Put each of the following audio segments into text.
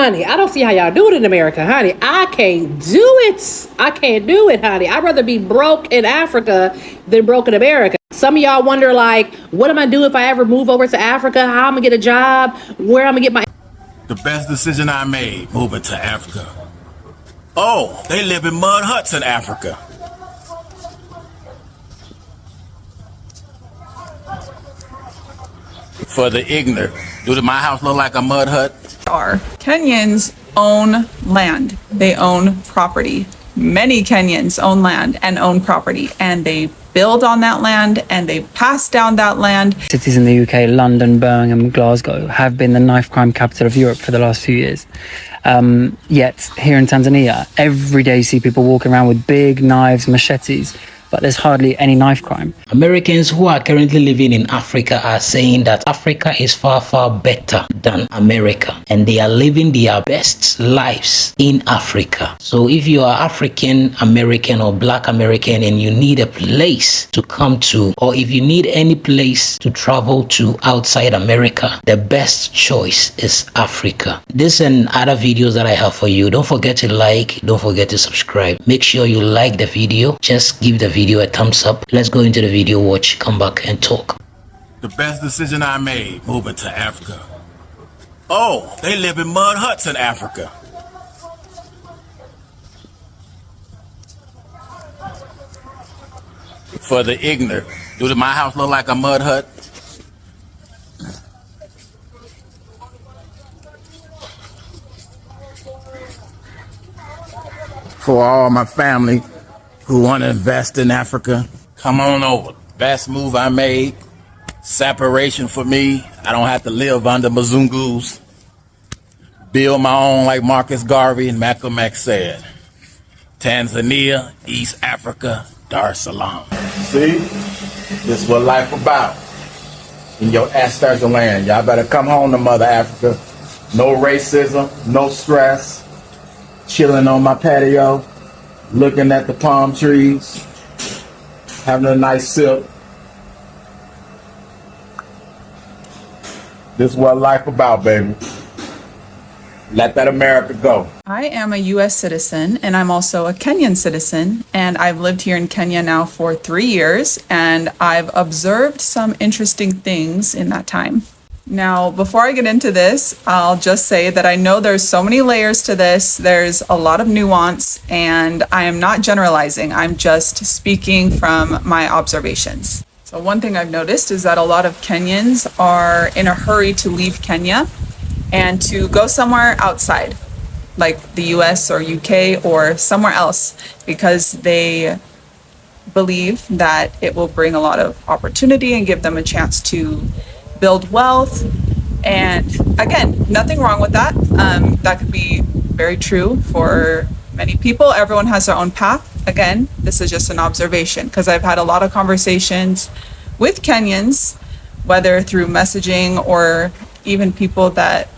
honey, I don't see how y'all do it in America, honey. I can't do it. I can't do it, honey. I'd rather be broke in Africa than broke in America. Some of y'all wonder, like, what am I do if I ever move over to Africa? How I'm gonna get a job? Where I'm gonna get my... The best decision I made, moving to Africa. Oh, they live in mud huts in Africa. For the ignorant, do my house look like a mud hut? Kenyans own land. They own property. Many Kenyans own land and own property, and they build on that land and they pass down that land. Cities in the UK, London, Birmingham, Glasgow, have been the knife crime capital of Europe for the last few years. Yet here in Tanzania, every day you see people walking around with big knives, machetes, but there's hardly any knife crime. Americans who are currently living in Africa are saying that Africa is far, far better than America, and they are living their best lives in Africa. So if you are African American or Black American and you need a place to come to, or if you need any place to travel to outside America, the best choice is Africa. This and other videos that I have for you, don't forget to like, don't forget to subscribe. Make sure you like the video. Just give the video a thumbs up. Let's go into the video, watch, come back and talk. The best decision I made, moving to Africa. Oh, they live in mud huts in Africa. For the ignorant, do my house look like a mud hut? For all my family who want to invest in Africa, come on over. Best move I made. Separation for me. I don't have to live under Mzungus. Build my own, like Marcus Garvey and Malcolm X said. Tanzania, East Africa, Dar es Salaam. See? This is what life about. In your ancestral land. Y'all better come home to Mother Africa. No racism, no stress. Chilling on my patio. Looking at the palm trees, having a nice sip. This is what life about, baby. Let that America go. I am a US citizen, and I'm also a Kenyan citizen, and I've lived here in Kenya now for 3 years, and I've observed some interesting things in that time. Now, before I get into this, I'll just say that I know there's so many layers to this. There's a lot of nuance, and I am not generalizing. I'm just speaking from my observations. So one thing I've noticed is that a lot of Kenyans are in a hurry to leave Kenya and to go somewhere outside, like the US or UK or somewhere else, because they believe that it will bring a lot of opportunity and give them a chance to build wealth. And again, nothing wrong with that. That could be very true for many people. Everyone has their own path. Again, this is just an observation because I've had a lot of conversations with Kenyans, whether through messaging or even people that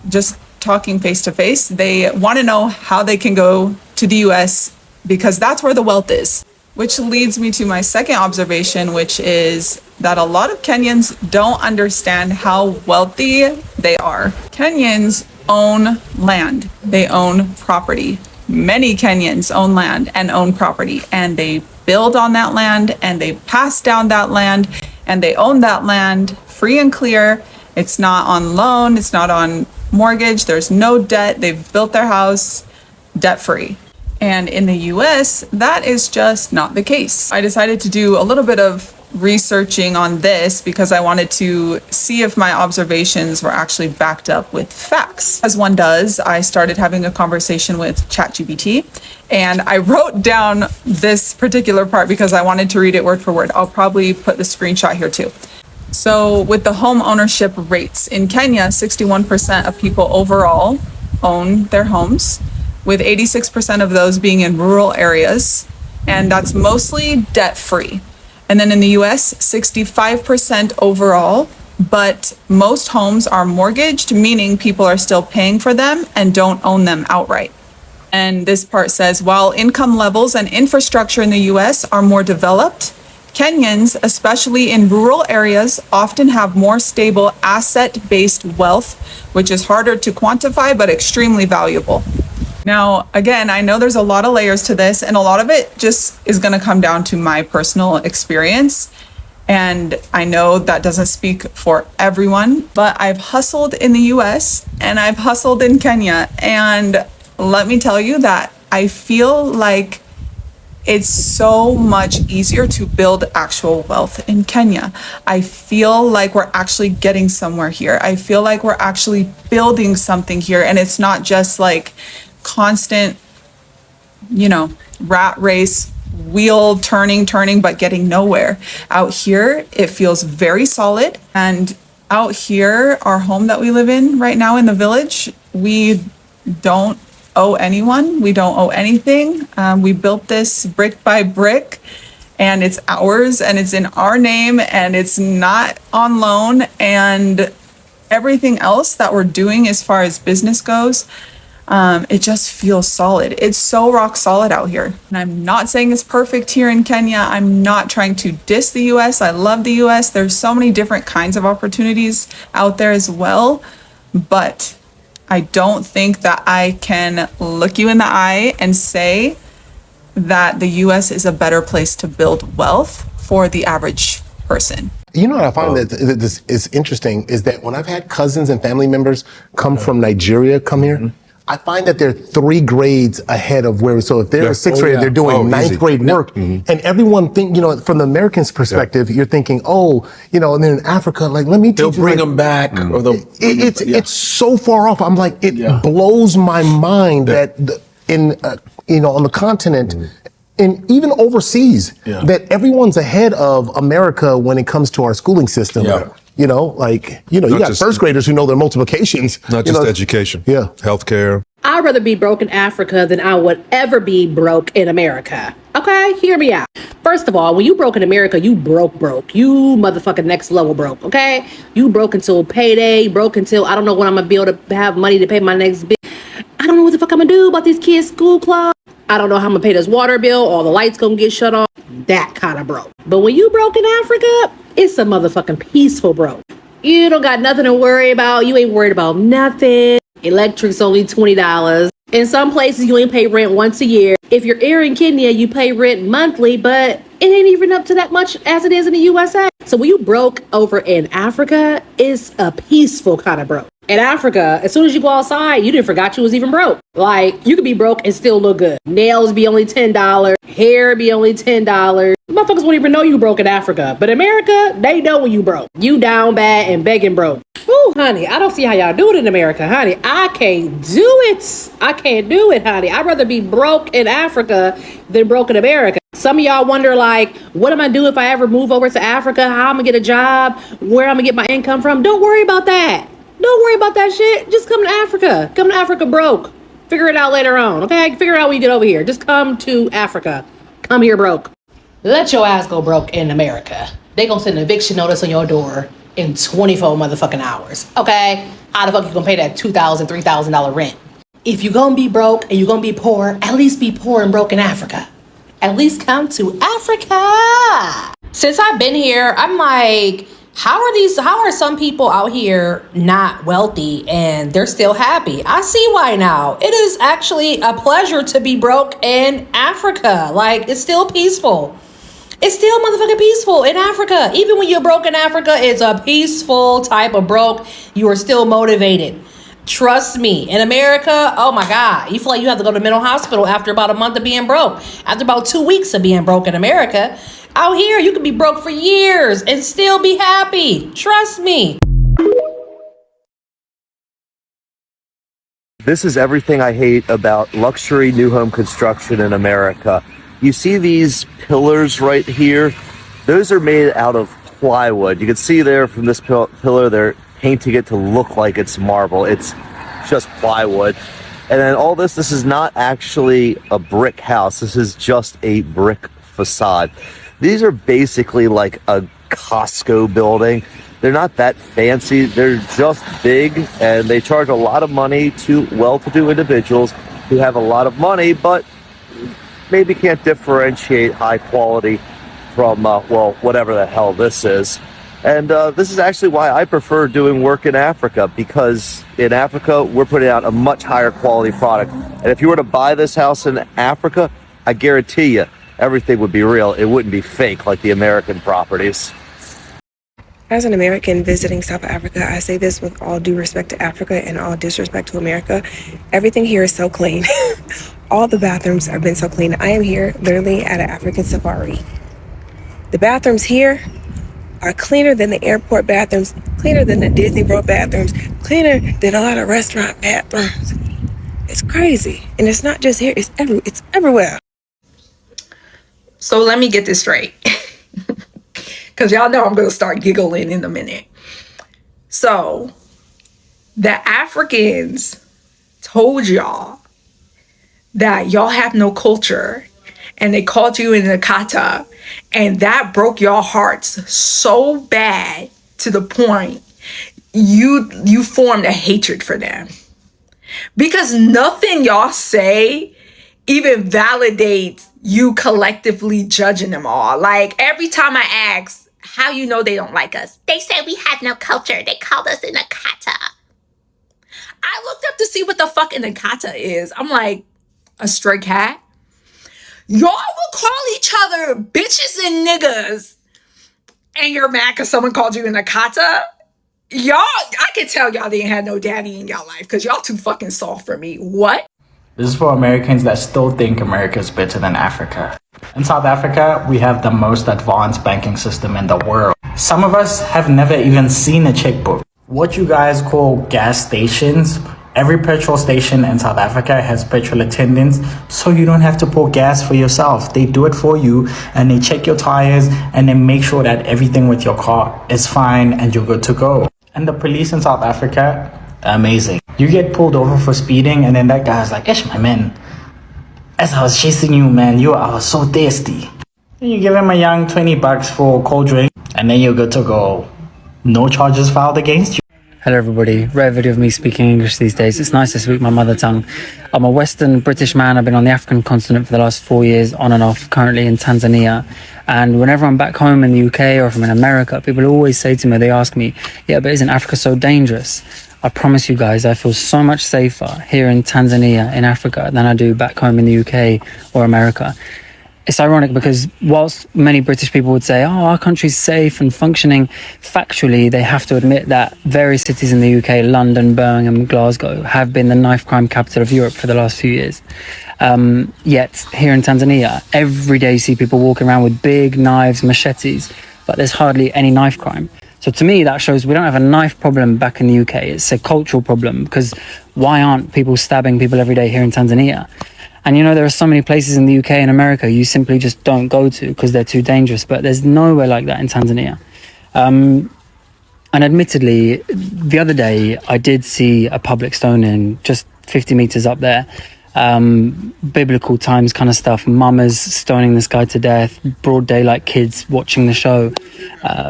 just talking face to face. They want to know how they can go to the US because that's where the wealth is. Which leads me to my second observation, which is that a lot of Kenyans don't understand how wealthy they are. Kenyans own land. They own property. Many Kenyans own land and own property, and they build on that land and they pass down that land and they own that land free and clear. It's not on loan. It's not on mortgage. There's no debt. They've built their house debt free. And in the US, that is just not the case. I decided to do a little bit of researching on this because I wanted to see if my observations were actually backed up with facts. As one does, I started having a conversation with ChatGPT, and I wrote down this particular part because I wanted to read it word for word. I'll probably put the screenshot here too. So with the home ownership rates in Kenya, 61% of people overall own their homes, with 86% of those being in rural areas, and that's mostly debt-free. And then in the US, 65% overall, but most homes are mortgaged, meaning people are still paying for them and don't own them outright. And this part says, while income levels and infrastructure in the US are more developed, Kenyans, especially in rural areas, often have more stable asset-based wealth, which is harder to quantify but extremely valuable. Now, again, I know there's a lot of layers to this, and a lot of it just is going to come down to my personal experience. And I know that doesn't speak for everyone, but I've hustled in the US and I've hustled in Kenya. And let me tell you that I feel like it's so much easier to build actual wealth in Kenya. I feel like we're actually getting somewhere here. I feel like we're actually building something here. And it's not just like constant, rat race, wheel turning, but getting nowhere. Out here, it feels very solid. And out here, our home that we live in right now in the village, we don't owe anyone. We don't owe anything. We built this brick by brick, and it's ours, and it's in our name, and it's not on loan. And everything else that we're doing as far as business goes, it just feels solid. It's so rock solid out here. And I'm not saying it's perfect here in Kenya. I'm not trying to diss the US. I love the US. There's so many different kinds of opportunities out there as well. But I don't think that I can look you in the eye and say that the US is a better place to build wealth for the average person. You know what I find that this is interesting is that when I've had cousins and family members come from Nigeria come here, I find that they're 3 grades ahead of where, so if they're a 6th grade, they're doing 9th grade work. And everyone think, from the Americans' perspective, you're thinking, and then in Africa, like, let me teach you. They'll bring them back. Or it's so far off. I'm like, it blows my mind that on the continent, and even overseas, that everyone's ahead of America when it comes to our schooling system. You got first graders who know their multiplications. Not just education. Healthcare. I'd rather be broke in Africa than I would ever be broke in America. Okay, hear me out. First of all, when you broke in America, you broke. You motherfucking next level broke, okay? You broke until payday, broke until I don't know when I'm gonna be able to have money to pay my next bill. I don't know what the fuck I'm gonna do about these kids' school club. I don't know how I'm gonna pay this water bill. All the lights gonna get shut off. That kind of broke. But when you broke in Africa, it's a motherfucking peaceful broke. You don't got nothing to worry about. You ain't worried about nothing. Electric's only $20. In some places, you only pay rent once a year. If you're here in Kenya, you pay rent monthly, but it ain't even up to that much as it is in the USA. So when you broke over in Africa, it's a peaceful kind of broke. In Africa, as soon as you go outside, you didn't forgot you was even broke. Like, you could be broke and still look good. Nails be only $10. Hair be only $10. Motherfuckers won't even know you broke in Africa. But America, they know when you broke. You down bad and begging broke. Ooh, honey, I don't see how y'all do it in America, honey. I can't do it. I can't do it, honey. I'd rather be broke in Africa than broke in America. Some of y'all wonder, like, what am I do if I ever move over to Africa? How I'm gonna get a job? Where I'm gonna get my income from? Don't worry about that. Don't worry about that shit. Just come to Africa. Come to Africa broke. Figure it out later on, okay? Figure it out when you get over here. Just come to Africa. Come here broke. Let your ass go broke in America. They gonna send an eviction notice on your door in 24 motherfucking hours, okay? How the fuck you gonna pay that $2,000, $3,000 rent? If you gonna be broke and you gonna be poor, at least be poor and broke in Africa. At least come to Africa. Since I've been here, I'm like, how are some people out here not wealthy and they're still happy? I see why now. It is actually a pleasure to be broke in Africa. Like, it's still peaceful. It's still motherfucking peaceful in Africa. Even when you're broke in Africa, it's a peaceful type of broke. You are still motivated. Trust me. In America, oh my God, you feel like you have to go to mental hospital after about a month of being broke. After about 2 weeks of being broke in America. Out here, you could be broke for years and still be happy. Trust me. This is everything I hate about luxury new home construction in America. You see these pillars right here? Those are made out of plywood. You can see there from this pillar, they're painting it to look like it's marble. It's just plywood. And then all this is not actually a brick house. This is just a brick facade. These are basically like a Costco building. They're not that fancy. They're just big, and they charge a lot of money to well-to-do individuals who have a lot of money, but maybe can't differentiate high quality from, well, whatever the hell this is. And this is actually why I prefer doing work in Africa, because in Africa, we're putting out a much higher quality product. And if you were to buy this house in Africa, I guarantee you, everything would be real. It wouldn't be fake like the American properties. As an American visiting South Africa, I say this with all due respect to Africa and all disrespect to America. Everything here is so clean. All the bathrooms have been so clean. I am here literally at an African safari. The bathrooms here are cleaner than the airport bathrooms, cleaner than the Disney World bathrooms, cleaner than a lot of restaurant bathrooms. It's crazy. And it's not just here, it's everywhere. So let me get this straight. Because y'all know I'm going to start giggling in a minute. So the Africans told y'all that y'all have no culture, and they called you in Nakata, and that broke your hearts so bad to the point you formed a hatred for them. Because nothing y'all say even validates you collectively judging them all. Like, every time I ask how you know they don't like us, they say we have no culture. They called us in Nakata. I looked up to see what the fuck in Nakata is. I'm like, a stray cat? Y'all will call each other bitches and niggas, and you're mad because someone called you in Nakata? Y'all, I can tell y'all didn't have no daddy in y'all life because y'all too fucking soft for me. What? This is for Americans that still think America is better than Africa. In South Africa, we have the most advanced banking system in the world. Some of us have never even seen a checkbook. What you guys call gas stations, every petrol station in South Africa has petrol attendants, so you don't have to pour gas for yourself. They do it for you, and they check your tires, and they make sure that everything with your car is fine and you're good to go. And the police in South Africa, amazing. You get pulled over for speeding, and then that guy's like, "Ish, my man, as I was chasing you, man, I was so thirsty." And you give him a young $20 for a cold drink, and then you're good to go. No charges filed against you. Hello everybody, rare video of me speaking English these days. It's nice to speak my mother tongue. I'm a Western British man. I've been on the African continent for the last 4 years, on and off, currently in Tanzania. And whenever I'm back home in the UK or if I'm in America, people always say to me, they ask me, "Yeah, but isn't Africa so dangerous?" I promise you guys, I feel so much safer here in Tanzania, in Africa, than I do back home in the UK or America. It's ironic because whilst many British people would say, "Oh, our country's safe and functioning," factually, they have to admit that various cities in the UK, London, Birmingham, Glasgow, have been the knife crime capital of Europe for the last few years. Yet here in Tanzania, every day you see people walking around with big knives, machetes, but there's hardly any knife crime. So to me, that shows we don't have a knife problem back in the UK. It's a cultural problem, because why aren't people stabbing people every day here in Tanzania? And you know, there are so many places in the UK and America you simply just don't go to because they're too dangerous, but there's nowhere like that in Tanzania. And admittedly, the other day I did see a public stoning just 50 meters up there. Biblical times kind of stuff. Mamas stoning this guy to death, broad daylight, kids watching the show.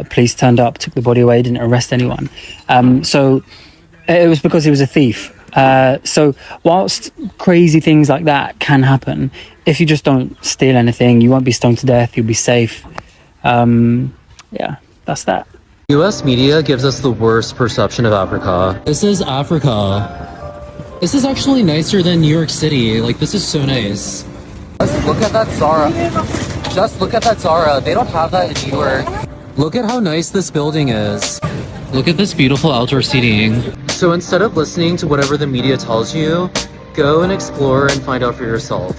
Police turned up, took the body away, didn't arrest anyone. So it was because he was a thief. So whilst crazy things like that can happen, if you just don't steal anything, you won't be stoned to death, you'll be safe. Yeah, that's that. US media gives us the worst perception of Africa. This is Africa. This is actually nicer than New York City. Like, this is so nice. Just look at that Zara. Just look at that Zara. They don't have that in New York. Look at how nice this building is. Look at this beautiful outdoor seating. So instead of listening to whatever the media tells you, go and explore and find out for yourself.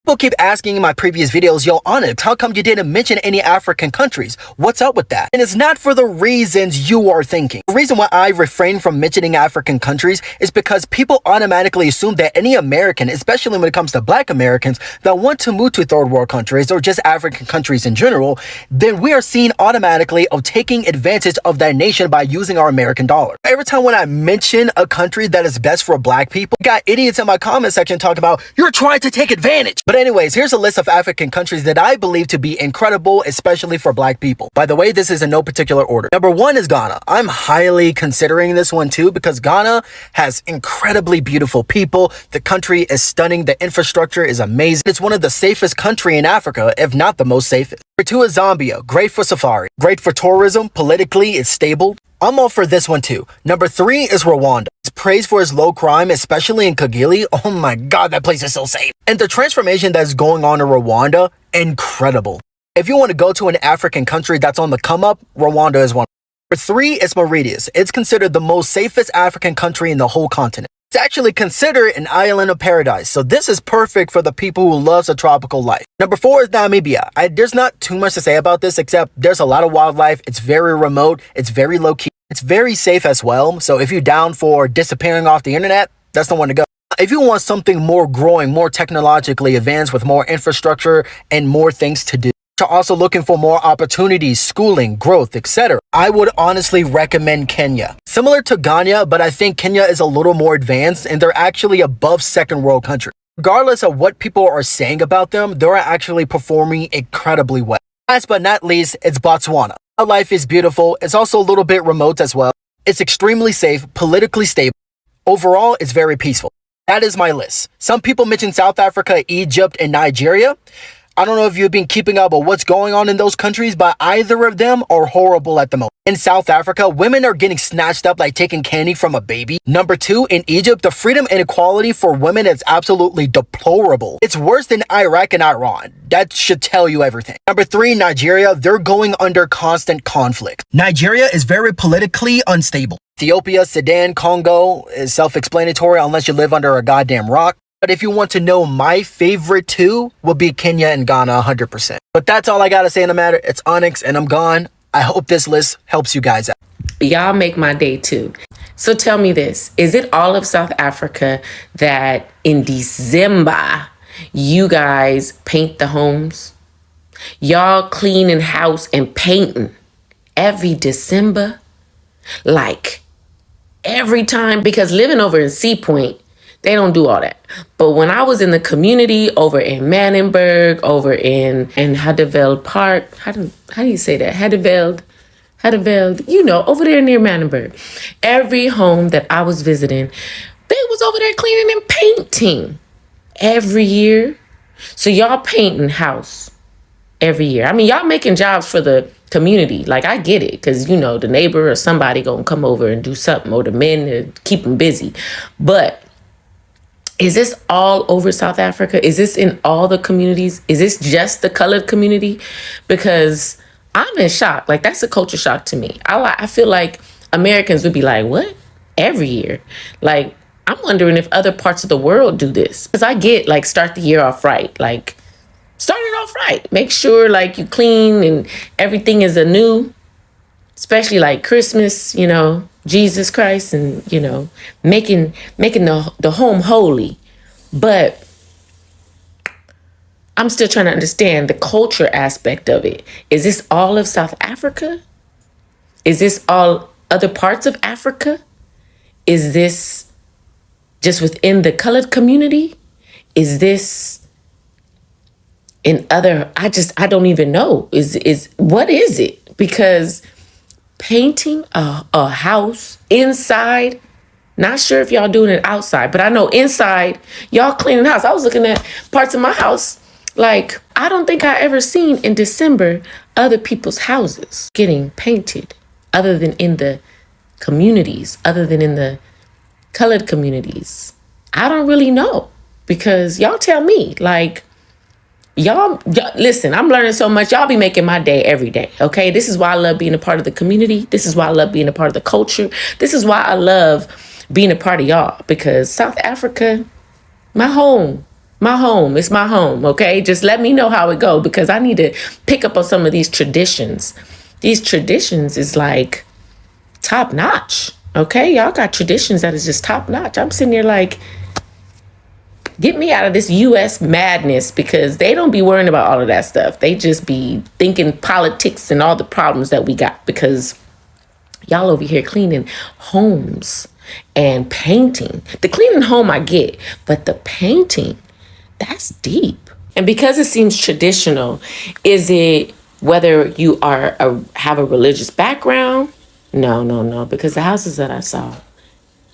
People keep asking in my previous videos, "Yo, Onyx, how come you didn't mention any African countries? What's up with that?" And it's not for the reasons you are thinking. The reason why I refrain from mentioning African countries is because people automatically assume that any American, especially when it comes to Black Americans, that want to move to third world countries or just African countries in general, then we are seen automatically of taking advantage of that nation by using our American dollar. Every time when I mention a country that is best for Black people, I got idiots in my comment section talking about, "You're trying to take advantage." But Anyways, here's a list of African countries that I believe to be incredible, especially for black people. By the way, this is in no particular order. Number 1 is Ghana. I'm highly considering this one too because Ghana has incredibly beautiful people. The country is stunning. The infrastructure is amazing. It's one of the safest countries in Africa, if not the most safest. Number 2 is Zambia. Great for safari. Great for tourism. Politically, it's stable. I'm all for this one too. Number 3 is Rwanda. It's praised for its low crime, especially in Kigali. Oh my God, that place is so safe. And the transformation that's going on in Rwanda, incredible. If you want to go to an African country that's on the come up, Rwanda is one. Number 3 is Mauritius. It's considered the most safest African country in the whole continent. It's actually considered an island of paradise, so this is perfect for the people who loves a tropical life. Number 4 is Namibia. There's not too much to say about this except there's a lot of wildlife. It's very remote. It's very low key. It's very safe as well. So if you're down for disappearing off the internet, that's the one to go. If you want something more growing, more technologically advanced with more infrastructure and more things to do, you're also looking for more opportunities, schooling, growth, etc., I would honestly recommend Kenya. Similar to Ghana, but I think Kenya is a little more advanced and they're actually above second world countries. Regardless of what people are saying about them, they're actually performing incredibly well. Last but not least, it's Botswana. Life is beautiful. It's also a little bit remote as well. It's extremely safe, politically stable. Overall, it's very peaceful. That is my list. Some people mention South Africa, Egypt, and Nigeria. I don't know if you've been keeping up with what's going on in those countries, but either of them are horrible at the moment. In South Africa, women are getting snatched up like taking candy from a baby. Number 2, in Egypt, the freedom and equality for women is absolutely deplorable. It's worse than Iraq and Iran. That should tell you everything. Number 3, Nigeria, they're going under constant conflict. Nigeria is very politically unstable. Ethiopia, Sudan, Congo is self-explanatory unless you live under a goddamn rock. But if you want to know my favorite 2, will be Kenya and Ghana 100%. But that's all I got to say in the matter. It's Onyx and I'm gone. I hope this list helps you guys out. Y'all make my day too. So tell me this, is it all of South Africa that in December, you guys paint the homes? Y'all cleaning house and painting every December? Like every time? Because living over in Sea Point, they don't do all that. But when I was in the community over in Mannenberg, over in Hadeveld Park, how do you say that? Hadeveld, over there near Mannenberg. Every home that I was visiting, they was over there cleaning and painting every year. So y'all painting house every year. I mean, y'all making jobs for the community. Like, I get it, because, the neighbor or somebody gonna come over and do something, or the men to keep them busy. But is this all over South Africa? Is this in all the communities? Is this just the colored community? Because I'm in shock. Like, that's a culture shock to me. I feel like Americans would be like, what? Every year? Like, I'm wondering if other parts of the world do this. Because I get, like, start the year off right. Like, start it off right. Make sure, like, you clean and everything is anew. Especially, like, Christmas, Jesus Christ, and, making the home holy. But I'm still trying to understand the culture aspect of it. Is this all of South Africa? Is this all other parts of Africa? Is this just within the colored community? Is this in other, I don't even know. What is it? Because painting a house inside, not sure if y'all doing it outside, but I know inside, y'all cleaning the house. I was looking at parts of my house. Like, I don't think I ever seen in December other people's houses getting painted other than in the communities, other than in the colored communities. I don't really know, because y'all tell me, like, y'all listen, I'm learning so much. Y'all be making my day every day, okay? This is why I love being a part of the community. This is why I love being a part of the culture. This is why I love being a part of y'all, because South Africa, my home. It's my home, okay? Just let me know how it go, because I need to pick up on some of these traditions. These traditions is like top notch, okay? Y'all got traditions that is just top notch. I'm sitting here like, get me out of this U.S. madness, because they don't be worrying about all of that stuff. They just be thinking politics and all the problems that we got, because y'all over here cleaning homes and painting. The cleaning home I get, but the painting, that's deep. And because it seems traditional, is it whether you have a religious background? No, because the houses that I saw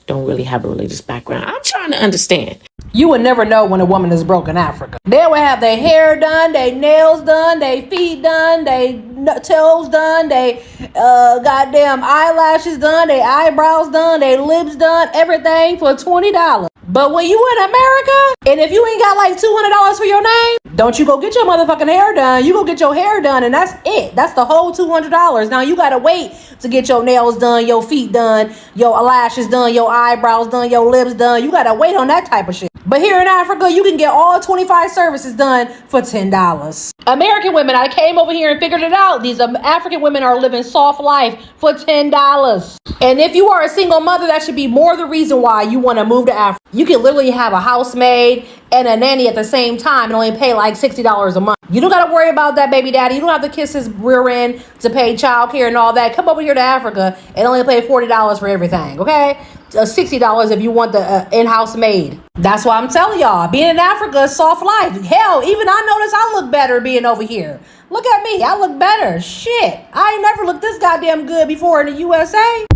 don't really have a religious background. I'm trying to understand. You would never know when a woman is broke in Africa. They would have their hair done, their nails done, their feet done, their toes done, they goddamn eyelashes done, their eyebrows done, their lips done, everything for $20. But when you in America, and if you ain't got like $200 for your name, don't you go get your motherfucking hair done. You go get your hair done, and that's it. That's the whole $200. Now you gotta wait to get your nails done, your feet done, your lashes done, your eyebrows done, your lips done. You gotta wait on that type of shit. But here in Africa, you can get all 25 services done for $10. American women, I came over here and figured it out. These African women are living soft life for $10. And if you are a single mother, that should be more the reason why you want to move to Africa. You can literally have a housemaid and a nanny at the same time and only pay like $60 a month. You don't got to worry about that baby daddy. You don't have to kiss his rear end to pay childcare and all that. Come over here to Africa and only pay $40 for everything, okay? $60 if you want the in-house maid. That's why I'm telling y'all, being in Africa is soft life. Hell, even I notice I look better being over here. Look at me, I look better. Shit, I ain't never looked this goddamn good before in the USA.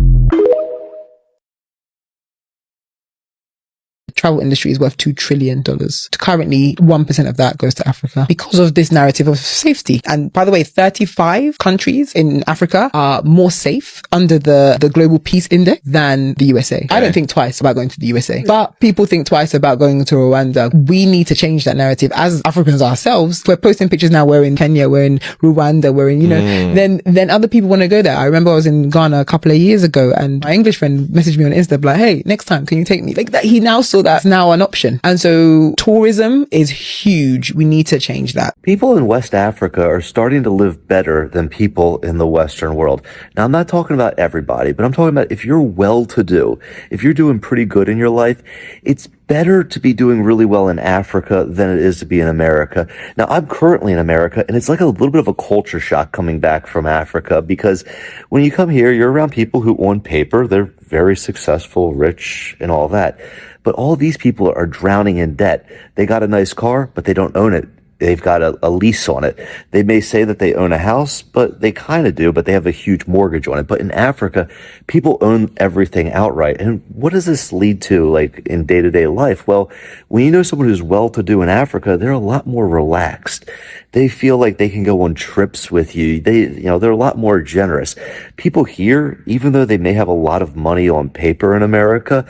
Travel industry is worth $2 trillion. Currently, 1% of that goes to Africa because of this narrative of safety. And by the way, 35 countries in Africa are more safe under the Global Peace Index than the USA. Okay. I don't think twice about going to the USA, but people think twice about going to Rwanda. We need to change that narrative as Africans ourselves. We're posting pictures now. We're in Kenya, we're in Rwanda, we're in, then other people want to go there. I remember I was in Ghana a couple of years ago and my English friend messaged me on Insta like, hey, next time, can you take me? Like that, he now saw that's now an option. And so tourism is huge. We need to change that. People in West Africa are starting to live better than people in the Western world. Now, I'm not talking about everybody, but I'm talking about if you're well-to-do, if you're doing pretty good in your life, it's better to be doing really well in Africa than it is to be in America. Now, I'm currently in America, and it's like a little bit of a culture shock coming back from Africa because when you come here, you're around people who, on paper, they're very successful, rich, and all that. But all these people are drowning in debt. They got a nice car, but they don't own it. They've got a lease on it. They may say that they own a house, but they kind of do, but they have a huge mortgage on it. But in Africa, people own everything outright. And what does this lead to, like, in day-to-day life? Well, when you know someone who's well-to-do in Africa, they're a lot more relaxed. They feel like they can go on trips with you. They're a lot more generous. People here, even though they may have a lot of money on paper in America,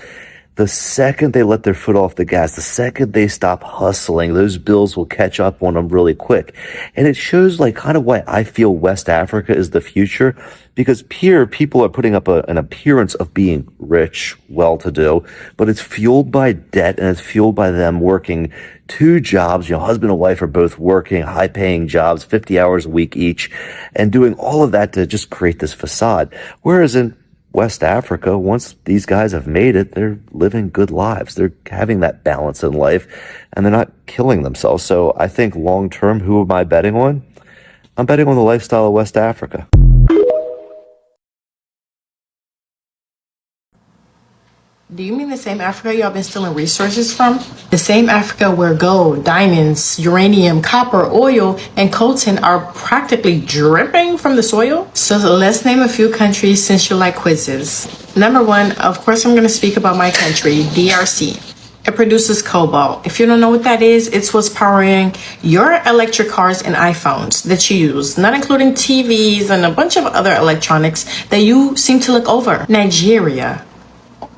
the second they let their foot off the gas, the second they stop hustling, those bills will catch up on them really quick. And it shows like kind of why I feel West Africa is the future, because here people are putting up an appearance of being rich, well-to-do, but it's fueled by debt and it's fueled by them working 2 jobs. Husband and wife are both working high-paying jobs, 50 hours a week each, and doing all of that to just create this facade. Whereas in West Africa, once these guys have made it, they're living good lives. They're having that balance in life and they're not killing themselves. So I think long term, who am I betting on? I'm betting on the lifestyle of West Africa. Do you mean the same Africa y'all been stealing resources from? The same Africa where gold, diamonds, uranium, copper, oil, and coltan are practically dripping from the soil? So let's name a few countries since you like quizzes. Number 1, of course I'm going to speak about my country, DRC. It produces cobalt. If you don't know what that is, it's what's powering your electric cars and iPhones that you use, not including TVs and a bunch of other electronics that you seem to look over. Nigeria.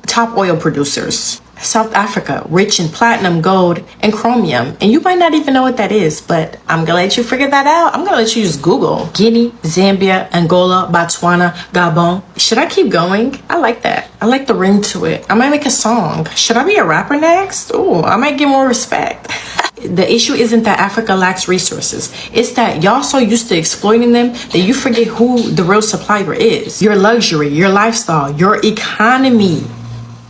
Top oil producers. South Africa, rich in platinum, gold, and chromium. And you might not even know what that is, but I'm gonna let you figure that out. I'm gonna let you use Google. Guinea, Zambia, Angola, Botswana, Gabon. Should I keep going? I like that. I like the ring to it. I might make a song. Should I be a rapper next? Ooh, I might get more respect. The issue isn't that Africa lacks resources. It's that y'all so used to exploiting them that you forget who the real supplier is. Your luxury, your lifestyle, your economy.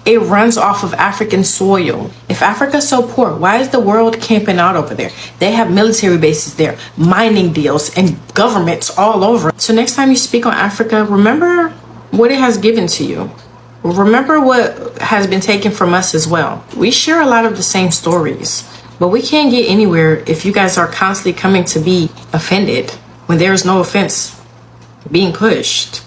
It runs off of African soil. If Africa's so poor, why is the world camping out over there? They have military bases there, mining deals, and governments all over. So next time you speak on Africa, remember what it has given to you. Remember what has been taken from us as well. We share a lot of the same stories. But we can't get anywhere if you guys are constantly coming to be offended when there is no offense being pushed.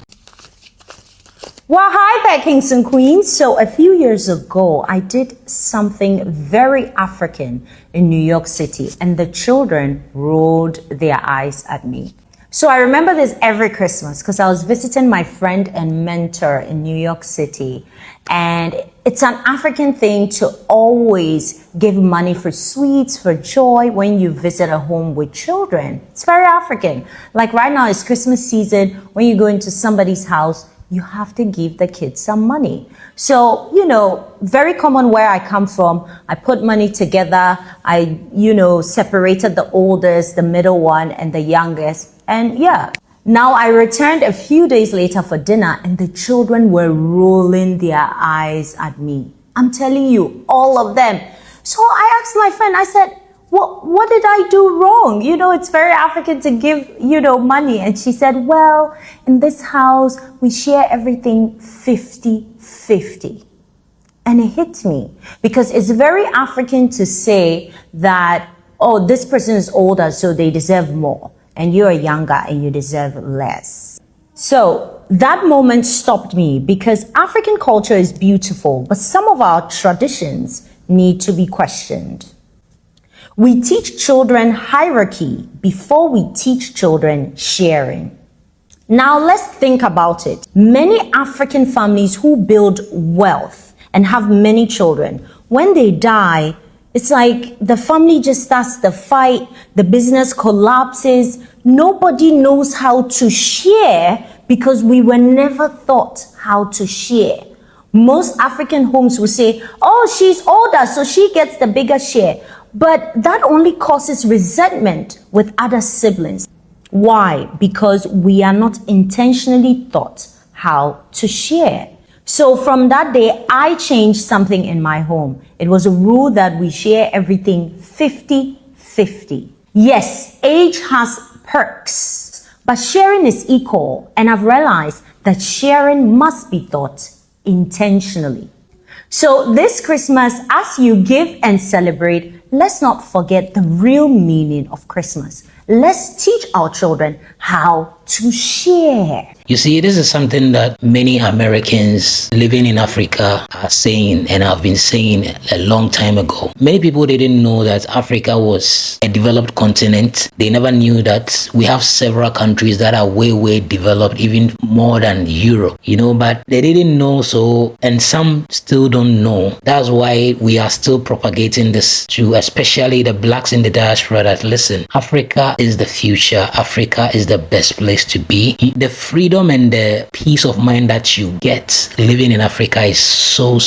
Well, hi there, kings and queens. So a few years ago, I did something very African in New York City, and the children rolled their eyes at me. So I remember this every Christmas because I was visiting my friend and mentor in New York City. And it's an African thing to always give money for sweets, for joy when you visit a home with children. It's very African. Like right now, it's Christmas season. When you go into somebody's house, you have to give the kids some money. So, very common where I come from. I put money together. I, separated the oldest, the middle one, and the youngest. And yeah, now I returned a few days later for dinner and the children were rolling their eyes at me. I'm telling you, all of them. So I asked my friend, I said, what did I do wrong? It's very African to give, money. And she said, well, in this house, we share everything 50-50. And it hit me because it's very African to say that, oh, this person is older, so they deserve more. And you're younger and you deserve less. So that moment stopped me because African culture is beautiful, but some of our traditions need to be questioned. We teach children hierarchy before we teach children sharing. Now let's think about it. Many African families who build wealth and have many children, when they die, it's like the family just starts the fight, the business collapses. Nobody knows how to share because we were never taught how to share. Most African homes will say, oh, she's older, so she gets the bigger share. But that only causes resentment with other siblings. Why? Because we are not intentionally taught how to share. So from that day, I changed something in my home. It was a rule that we share everything 50-50. Yes, age has perks, but sharing is equal. And I've realized that sharing must be taught intentionally. So this Christmas, as you give and celebrate, let's not forget the real meaning of Christmas. Let's teach our children how to share. You see, this is something that many Americans living in Africa are saying and have been saying a long time ago. Many people didn't know that Africa was a developed continent. They never knew that we have several countries that are way developed, even more than Europe, but they didn't know so, and some still don't know. That's why we are still propagating this to especially the blacks in the diaspora that listen, Africa is the future. Africa is the best place to be. The freedom and the peace of mind that you get living in Africa is so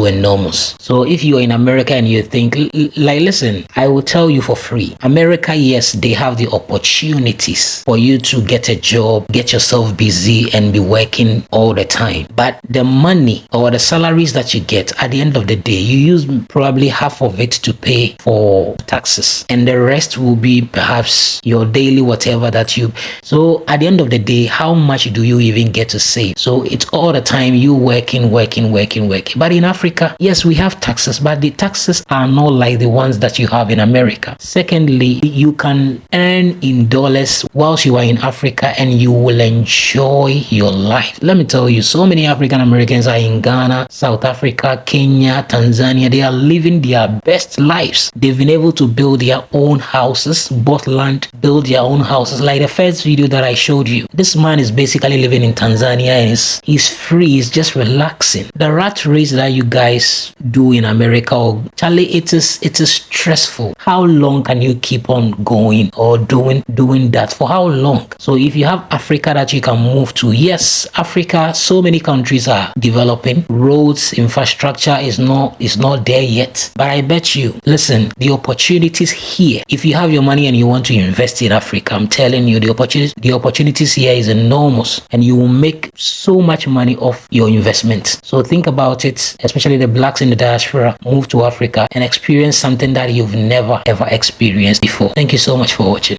enormous. So if you're in America and you think, listen, I will tell you for free. America, yes, they have the opportunities for you to get a job, get yourself busy and be working all the time. But the money or the salaries that you get, at the end of the day, you use probably half of it to pay for taxes. And the rest will be perhaps your daily whatever that you... So at the end of the day, how much do you even get to save? So it's all the time you working. But in Africa, yes, we have taxes, but the taxes are not like the ones that you have in America. Secondly, you can earn in dollars whilst you are in Africa and you will enjoy your life. Let me tell you, so many African Americans are in Ghana, South Africa, Kenya, Tanzania. They are living their best lives. They've been able to build their own houses, bought land, build their own houses. Like the first video that I showed you, this man is basically living in Tanzania and he's free, he's just relaxing. The rat race that you guys do in America, or Charlie, it is stressful. How long can you keep on going or doing that? For how long? So if you have Africa that you can move to, yes, Africa, so many countries are developing. Roads, infrastructure is not there yet. But I bet you, listen, the opportunities here, if you have your money and you want to invest in Africa, I'm telling you, the opportunities here is enormous and you will make so much money off your investment. So think about it, especially the blacks in the diaspora, move to Africa and experience something that you've never ever experienced before. Thank you so much for watching.